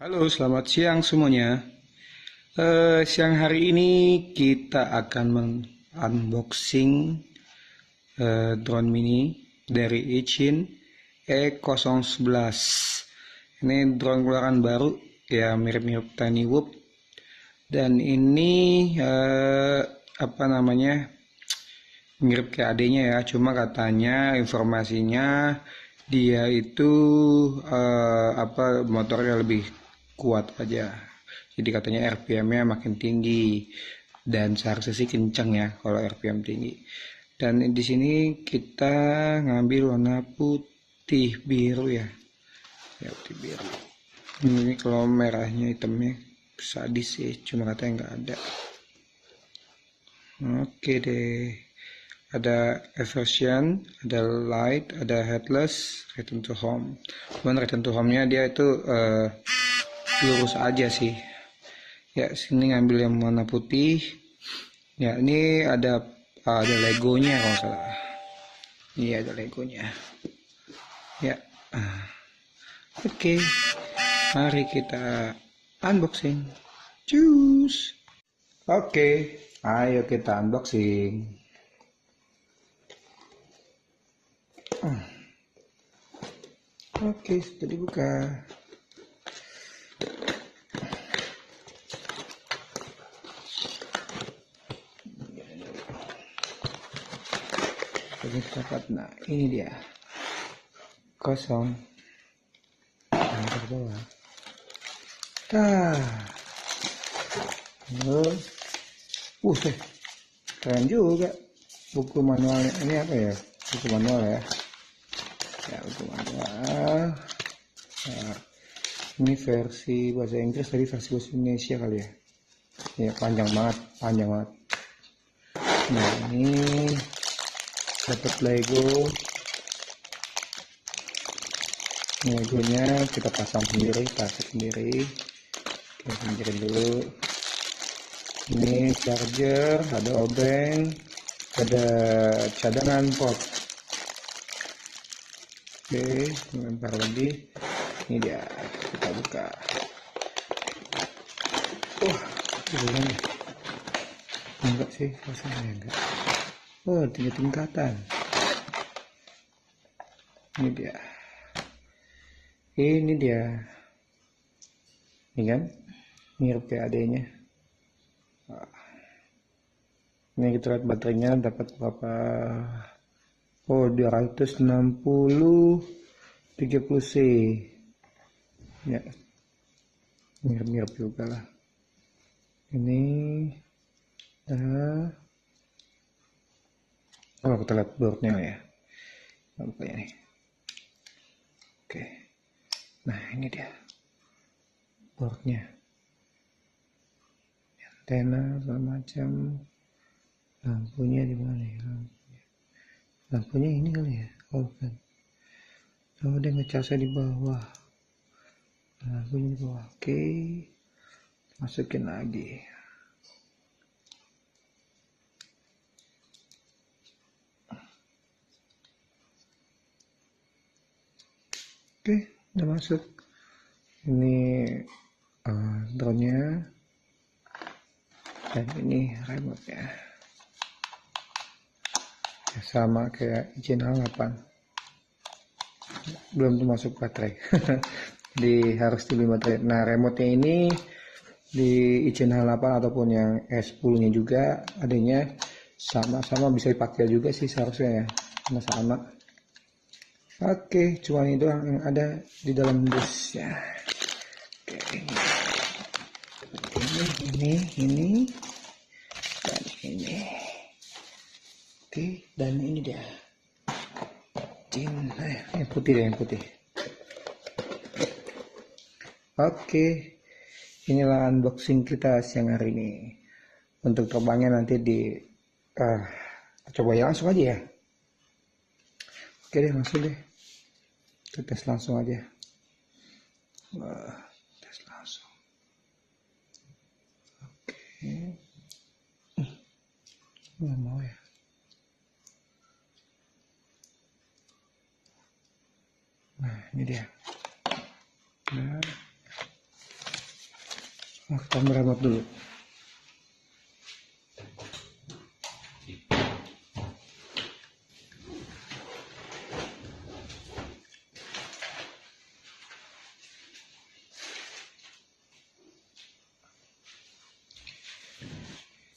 Halo, selamat siang semuanya. Siang hari ini kita akan unboxing drone mini dari Ichin E011. Ini drone keluaran baru, ya mirip-mirip Tiny Whoop. Dan ini apa namanya, mirip kayak adanya ya. Cuma katanya informasinya dia itu motornya lebih kuat aja. Jadi katanya RPM-nya makin tinggi dan seharusnya sih kenceng ya kalau RPM tinggi. Dan di sini kita ngambil warna putih biru ya. Ya putih biru. Ini kalau merahnya hitamnya sadis sih, cuma katanya nggak ada. Oke deh. Ada Eversion, ada Light, ada Headless, Return to Home. Cuman Return to Home-nya dia itu lurus aja sih. Ya, sini ngambil yang warna putih. Ya, ini ada Legonya kalau salah. Iya, ada Legonya. Ya. Oke. Mari kita unboxing. Cus. Oke, ayo kita unboxing. Oke, sudah dibuka. Dapat, nah ini dia kosong. Nah, ke bawah. Keren juga buku manualnya. Ini apa ya? Buku manual ya. Ya, buku manual. Nah, ini versi bahasa Inggris, tadi versi bahasa Indonesia kali ya. Ya, panjang banget. Nah, ini dapat Legonya kita pasang sendiri, kita singkirin dulu. Ini charger, ada obeng, ada cadangan pot. Oke, lempar lagi. Ini dia, kita buka. Belum. Enggak sih, rasanya enggak. Oh, 3 tingkatan. Ini dia. Ini kan, mirip kayak adanya. Ini kita lihat baterainya dapat berapa? Oh, 260 30C. Ya, mirip juga lah. Ini kita lihat boardnya ya. Bukanya nih. Oke. Nah, ini dia boardnya. Antena segala macam. Lampunya di mana ya? Lampunya ini kali ya? Oh kan. Oh, dia ngecasnya di bawah. Lampunya di bawah. Oke. Masukin lagi. Oke, udah masuk. Ini drone-nya. Dan ini remote-nya. Ya, sama kayak Ichin H8. Belum termasuk baterai. Jadi harus dibeli baterai. Nah, remote-nya ini di Ichin H8 ataupun yang S10-nya juga adanya sama-sama, bisa dipakai juga sih seharusnya ya. Sama. Oke, cuman itu yang ada di dalam dus ya. Oke, ini dan ini. Oke, dan ini dia. Yang putih. Oke, inilah unboxing kita siang hari ini. Untuk terbangnya nanti coba ya langsung aja ya. Oke deh, langsung deh. Kita tes langsung aja. Tes langsung. Oke. Nggak mau ya. Nah, ini dia. Nah, Kita meremote dulu.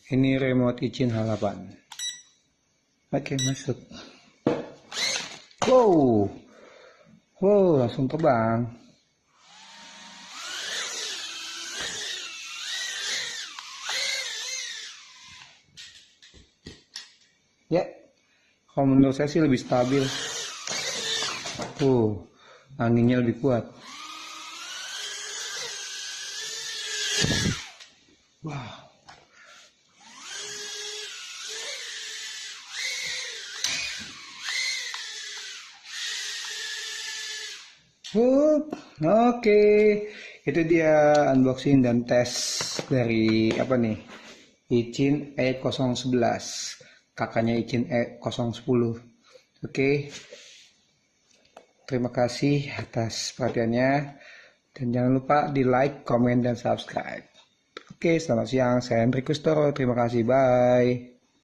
Ini remote izin halaman. Oke, masuk. Wow, langsung terbang. Ya, kalau menurut saya sih lebih stabil. Anginnya lebih kuat. Wow. Oke, itu dia unboxing dan tes dari izin E011, kakaknya izin E010. Oke, terima kasih atas perhatiannya, dan jangan lupa di like, komen, dan subscribe. Oke, selamat siang, saya Hendrik Kustoro, terima kasih, bye.